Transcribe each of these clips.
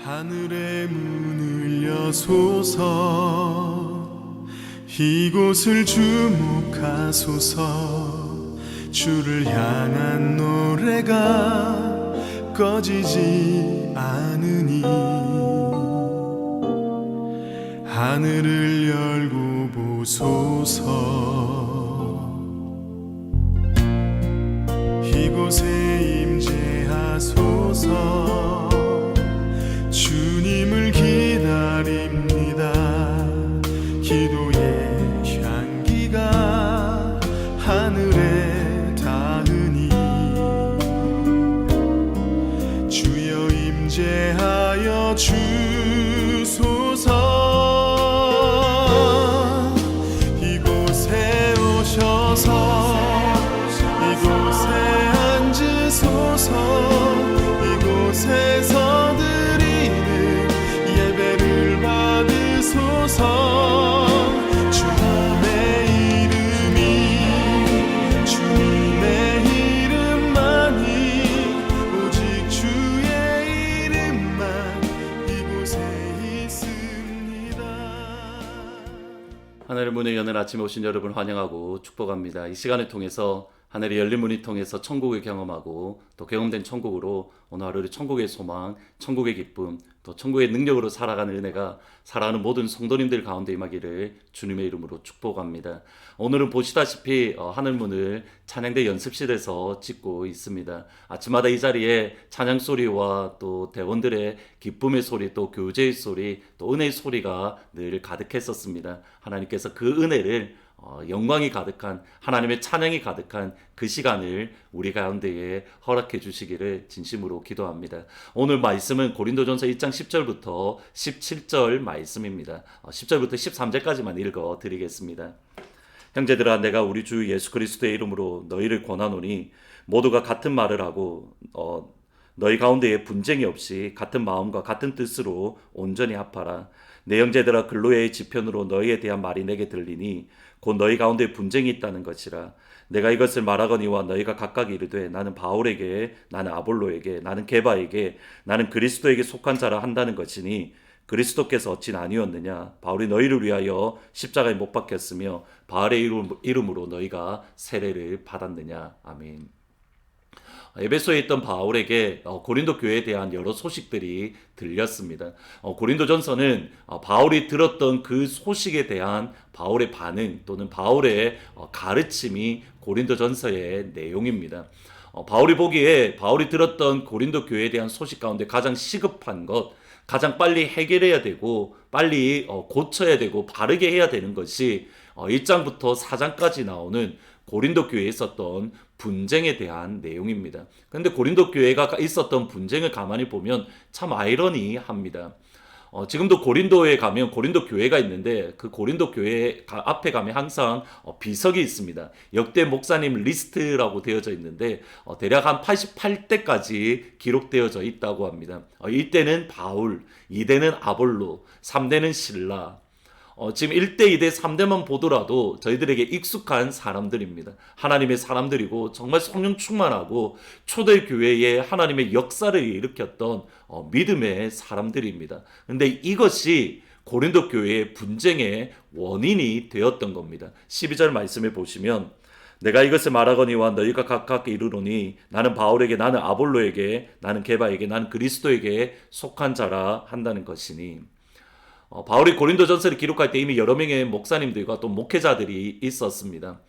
하늘의 문을 여소서 이곳을 주목하소서 주를 향한 노래가 꺼지지 않으니 하늘을 열고 보소서 이곳에 임재하소서 주님을 기다립니다. 기도의 향기가 하늘에 닿으니 주여 임재하여 주소서 이곳에 오셔서 이곳에 앉으소서 이곳에서 예배를 받으소서 주님의 이름만이 오직 주의 이름만 이곳에 있습니다. 하늘의 문을 여는 아침에 오신 여러분 환영하고 축복합니다. 이 시간을 통해서 하늘의 열린 문을 통해서 천국을 경험하고 또 경험된 천국으로 오늘 하루를 천국의 소망, 천국의 기쁨, 또 천국의 능력으로 살아가는 은혜가 살아가는 모든 성도님들 가운데 임하기를 주님의 이름으로 축복합니다. 오늘은 보시다시피 하늘문을 찬양대 연습실에서 찍고 있습니다. 아침마다 이 자리에 찬양 소리와 또 대원들의 기쁨의 소리, 또 교제의 소리, 또 은혜의 소리가 늘 가득했었습니다. 하나님께서 그 은혜를 영광이 가득한 하나님의 찬양이 가득한 그 시간을 우리 가운데에 허락해 주시기를 진심으로 기도합니다. 오늘 말씀은 고린도전서 1장 10절부터 17절 말씀입니다. 10절부터 13절까지만 읽어 드리겠습니다. 형제들아 내가 우리 주 예수 그리스도의 이름으로 너희를 권하노니 모두가 같은 말을 하고 너희 가운데에 분쟁이 없이 같은 마음과 같은 뜻으로 온전히 합하라. 내 형제들아 근로의 지편으로 너희에 대한 말이 내게 들리니 곧 너희 가운데 분쟁이 있다는 것이라. 내가 이것을 말하거니와 너희가 각각 이르되 나는 바울에게 나는 아볼로에게 나는 게바에게 나는 그리스도에게 속한 자라 한다는 것이니 그리스도께서 어찌 아니었느냐. 바울이 너희를 위하여 십자가에 못 박혔으며 바울의 이름으로 너희가 세례를 받았느냐. 아멘. 에베소에 있던 바울에게 고린도 교회에 대한 여러 소식들이 들렸습니다. 고린도전서는 바울이 들었던 그 소식에 대한 바울의 반응 또는 바울의 가르침이 고린도전서의 내용입니다. 바울이 보기에 바울이 들었던 고린도 교회에 대한 소식 가운데 가장 시급한 것, 가장 빨리 해결해야 되고 빨리 고쳐야 되고 바르게 해야 되는 것이 1장부터 4장까지 나오는 고린도 교회에 있었던 분쟁에 대한 내용입니다. 그런데 고린도 교회가 있었던 분쟁을 가만히 보면 참 아이러니합니다. 지금도 고린도에 가면 고린도 교회가 있는데 그 고린도 교회 앞에 가면 항상 비석이 있습니다. 역대 목사님 리스트라고 되어져 있는데 대략 한 88대까지 기록되어져 있다고 합니다. 1대는 바울, 2대는 아볼로, 3대는 실라. 지금 1대, 2대, 3대만 보더라도 저희들에게 익숙한 사람들입니다. 하나님의 사람들이고 정말 성령 충만하고 초대교회에 하나님의 역사를 일으켰던 믿음의 사람들입니다. 근데 이것이 고린도 교회의 분쟁의 원인이 되었던 겁니다. 12절 말씀에 보시면 내가 이것을 말하거니와 너희가 각각 이르노니 나는 바울에게 나는 아볼로에게 나는 게바에게 나는 그리스도에게 속한 자라 한다는 것이니 바울이 고린도전서를 기록할 때 이미 여러 명의 목사님들과 또 목회자들이 있었습니다.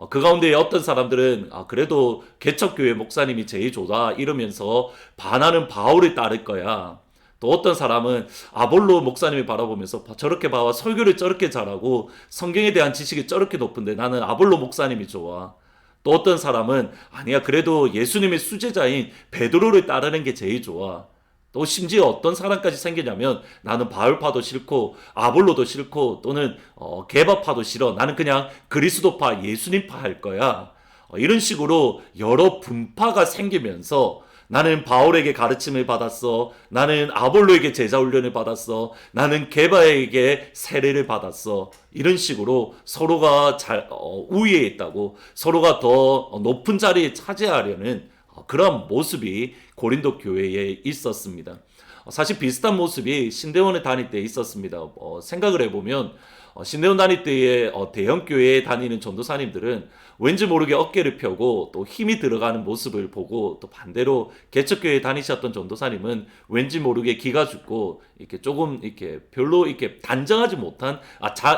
그 가운데 어떤 사람들은 그래도 개척교회 목사님이 제일 좋다 이러면서 반하는 바울을 따를 거야. 또 어떤 사람은 아볼로 목사님을 바라보면서 저렇게 봐와 설교를 저렇게 잘하고 성경에 대한 지식이 저렇게 높은데 나는 아볼로 목사님이 좋아. 또 어떤 사람은 아니야 그래도 예수님의 수제자인 베드로를 따르는 게 제일 좋아. 또 심지어 어떤 사람까지 생기냐면 나는 바울파도 싫고 아볼로도 싫고 또는 게바파도 싫어. 나는 그냥 그리스도파 예수님파 할 거야. 이런 식으로 여러 분파가 생기면서 나는 바울에게 가르침을 받았어. 나는 아볼로에게 제자 훈련을 받았어. 나는 게바에게 세례를 받았어. 이런 식으로 서로가 우위에 있다고 서로가 더 높은 자리에 차지하려는 그런 모습이 고린도 교회에 있었습니다. 사실 비슷한 모습이 신대원에 다닐 때 있었습니다. 생각을 해보면 신대원 다닐 때의 대형 교회에 다니는 전도사님들은 왠지 모르게 어깨를 펴고 또 힘이 들어가는 모습을 보고, 또 반대로 개척교회에 다니셨던 전도사님은 왠지 모르게 기가 죽고 이렇게 조금 이렇게 별로 이렇게 단정하지 못한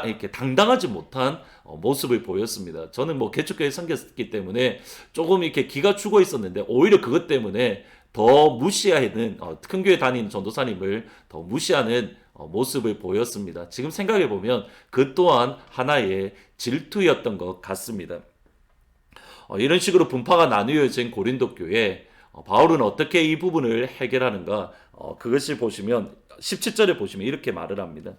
이렇게 당당하지 못한 모습을 보였습니다. 저는 뭐 개척교회에 섬겼기 때문에 조금 이렇게 기가 죽어 있었는데, 오히려 그것 때문에 더 무시하는 큰 교회 다니는 전도사님을 더 무시하는 모습을 보였습니다. 지금 생각해 보면 그 또한 하나의 질투였던 것 같습니다. 이런 식으로 분파가 나누어진 고린도 교회, 바울은 어떻게 이 부분을 해결하는가? 그것을 보시면 17절에 보시면 이렇게 말을 합니다.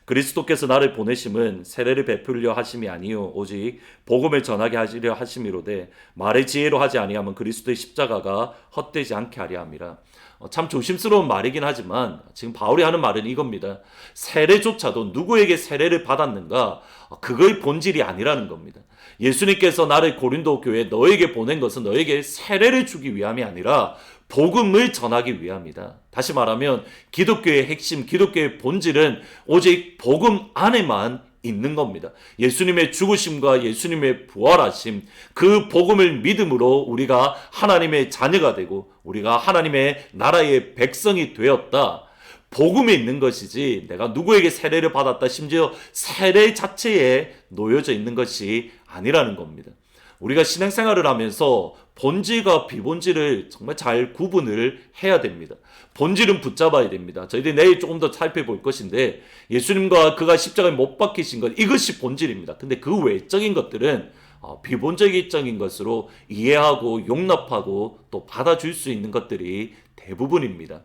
그리스도께서 나를 보내심은 세례를 베풀려 하심이 아니요 오직 복음을 전하게 하시려 하심이로되 말의 지혜로 하지 아니하면 그리스도의 십자가가 헛되지 않게 하려 함이라. 참 조심스러운 말이긴 하지만 지금 바울이 하는 말은 이겁니다. 세례조차도 누구에게 세례를 받았는가, 그거의 본질이 아니라는 겁니다. 예수님께서 나를 고린도 교회에 너에게 보낸 것은 너에게 세례를 주기 위함이 아니라 복음을 전하기 위함이다. 다시 말하면 기독교의 핵심, 기독교의 본질은 오직 복음 안에만 있는 겁니다. 예수님의 죽으심과 예수님의 부활하심, 그 복음을 믿음으로 우리가 하나님의 자녀가 되고 우리가 하나님의 나라의 백성이 되었다. 복음에 있는 것이지 내가 누구에게 세례를 받았다, 심지어 세례 자체에 놓여져 있는 것이 아니라는 겁니다. 우리가 신앙생활을 하면서 본질과 비본질을 정말 잘 구분을 해야 됩니다. 본질은 붙잡아야 됩니다. 저희들이 내일 조금 더 살펴볼 것인데, 예수님과 그가 십자가에 못 박히신 것, 이것이 본질입니다. 근데 그 외적인 것들은 비본질적인 것으로 이해하고 용납하고 또 받아줄 수 있는 것들이 대부분입니다.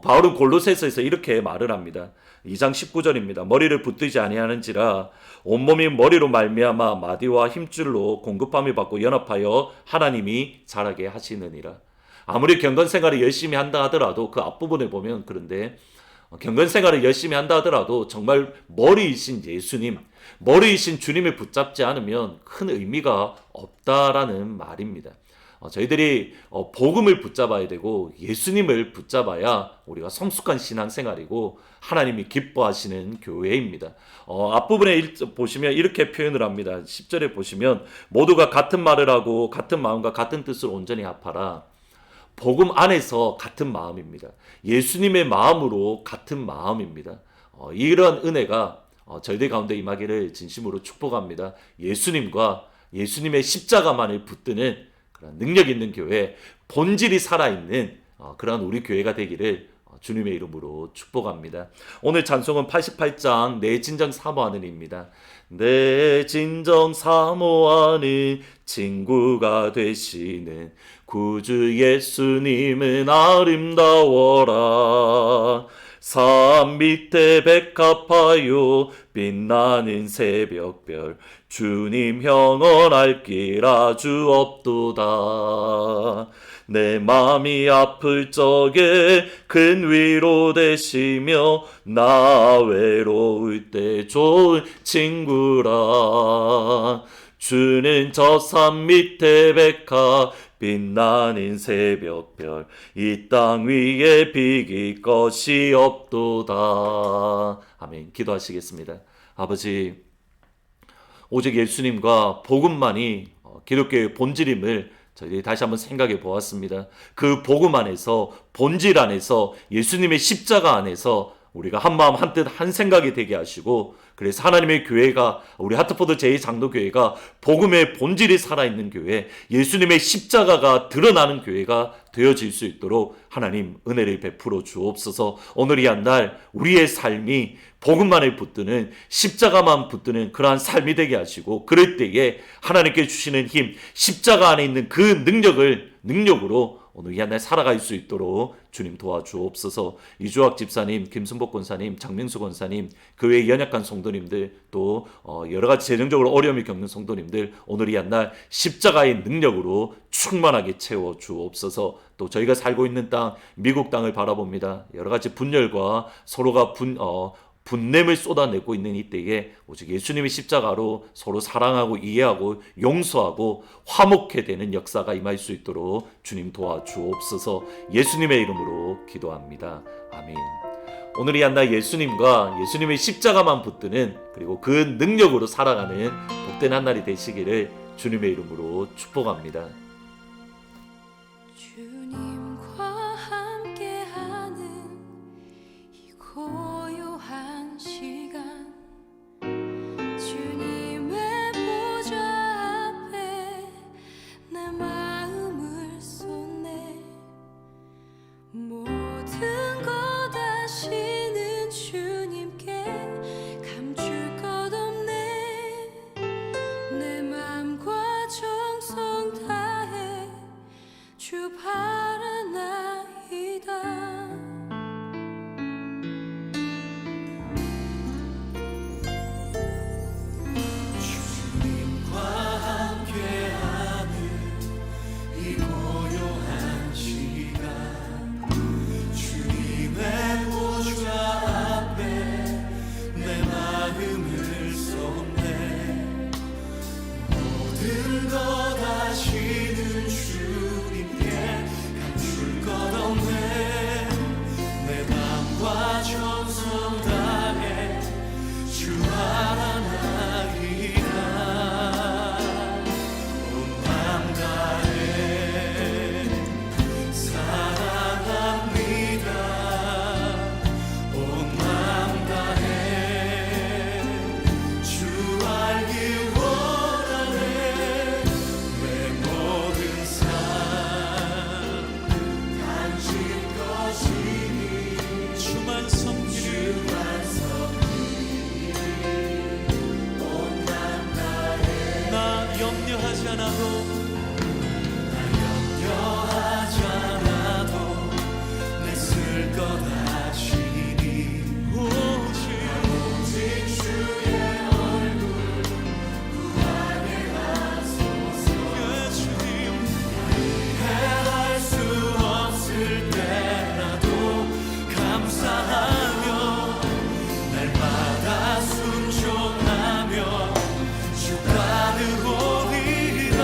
바울은 골로새서에서 이렇게 말을 합니다. 2장 19절입니다. 머리를 붙들지 아니하는지라 온몸이 머리로 말미암아 마디와 힘줄로 공급함을 받고 연합하여 하나님이 자라게 하시느니라. 아무리 경건생활을 열심히 한다 하더라도 그 앞부분에 보면, 그런데 경건생활을 열심히 한다 하더라도 정말 머리이신 예수님, 머리이신 주님을 붙잡지 않으면 큰 의미가 없다라는 말입니다. 저희들이 복음을 붙잡아야 되고 예수님을 붙잡아야 우리가 성숙한 신앙생활이고 하나님이 기뻐하시는 교회입니다. 앞부분에 보시면 이렇게 표현을 합니다. 10절에 보시면 모두가 같은 말을 하고 같은 마음과 같은 뜻을 온전히 합하라. 복음 안에서 같은 마음입니다. 예수님의 마음으로 같은 마음입니다. 이런 은혜가 저희들 가운데 임하기를 진심으로 축복합니다. 예수님과 예수님의 십자가만을 붙드는 그런 능력 있는 교회, 본질이 살아있는 그런 우리 교회가 되기를 주님의 이름으로 축복합니다. 오늘 찬송은 88장 내 진정 사모하는입니다. 내 진정 사모하는 친구가 되시는 구주 예수님은 아름다워라. 산 밑에 백합하여 빛나는 새벽별 주님 형언할 길 아주 없도다. 내 맘이 아플 적에 큰 위로 되시며 나 외로울 때 좋은 친구라. 주는 저 산 밑에 백합 빛나는 새벽별 이 땅 위에 비길 것이 없도다. 아멘. 기도하시겠습니다. 아버지, 오직 예수님과 복음만이 기독교의 본질임을 저희들이 다시 한번 생각해 보았습니다. 그 복음 안에서, 본질 안에서, 예수님의 십자가 안에서 우리가 한 마음 한 뜻 한 생각이 되게 하시고, 그래서 하나님의 교회가, 우리 하트포드 제2장로교회가 복음의 본질이 살아있는 교회, 예수님의 십자가가 드러나는 교회가 되어질 수 있도록 하나님 은혜를 베풀어 주옵소서. 오늘 이 한 날 우리의 삶이 복음만을 붙드는, 십자가만 붙드는 그러한 삶이 되게 하시고, 그럴 때에 하나님께 주시는 힘, 십자가 안에 있는 그 능력으로 오늘 이 한 날 살아갈 수 있도록 주님 도와주옵소서. 이주학 집사님, 김순복 권사님, 장명수 권사님, 그 외의 연약한 성도님들, 또 여러 가지 재정적으로 어려움을 겪는 성도님들, 오늘 이 한 날 십자가의 능력으로 충만하게 채워 주옵소서. 또 저희가 살고 있는 땅, 미국 땅을 바라봅니다. 여러 가지 분열과 서로가 분냄을 쏟아내고 있는 이때에 오직 예수님의 십자가로 서로 사랑하고 이해하고 용서하고 화목해 되는 역사가 임할 수 있도록 주님 도와주옵소서. 예수님의 이름으로 기도합니다. 아멘. 오늘 이 한날 예수님과 예수님의 십자가만 붙드는, 그리고 그 능력으로 살아가는 복된 한날이 되시기를 주님의 이름으로 축복합니다. 주님과 함께하는 이 고요한 시간, 주님의 보좌 앞에 내 마음을 쏟네. 모든 것 아시는 주님께 감출 것 없네. 내 맘과 정성 다해 주 바라나이다. 주님과 함께하는 이 고요한 시간, 주님의 보좌 앞에 내 마음을 쏟네. 모든 것 아시는 주님께 감출 것 없네. 내 맘과 정성 다해 주 바라나이다. 온 맘 다해 사랑합니다. 온 맘 다해 주 알기 원하네. 내 모든 삶 당신 것이니 주만 섬기리. 온 맘 다해 나 염려하지 않아도 내 쓸 것 아시니. 오직 주의 얼굴 구하게 하소서. 주님 해할 수 없을 때라도 감사하며 날마다 순종하며 주 따르오리라.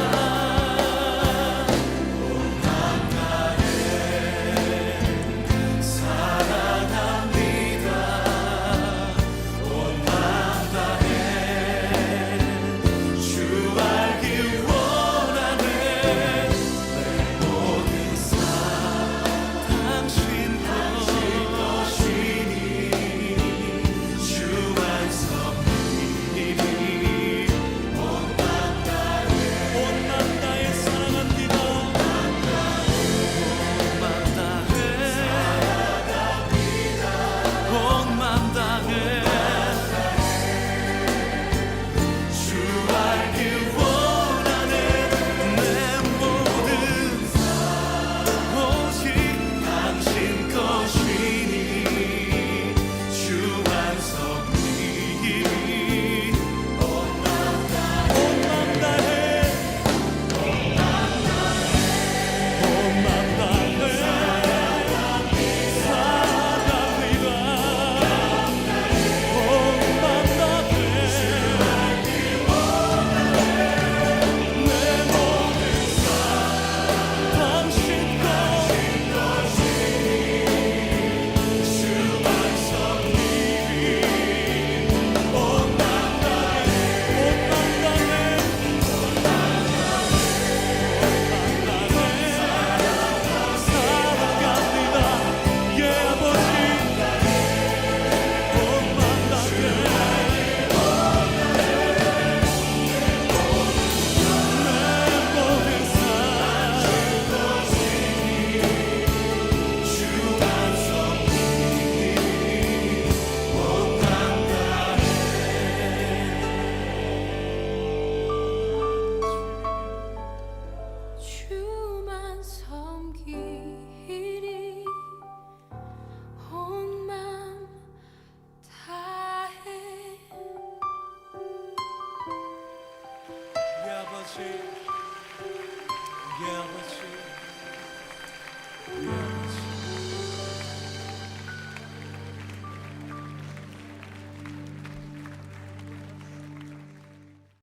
아버지, 우리 아버지.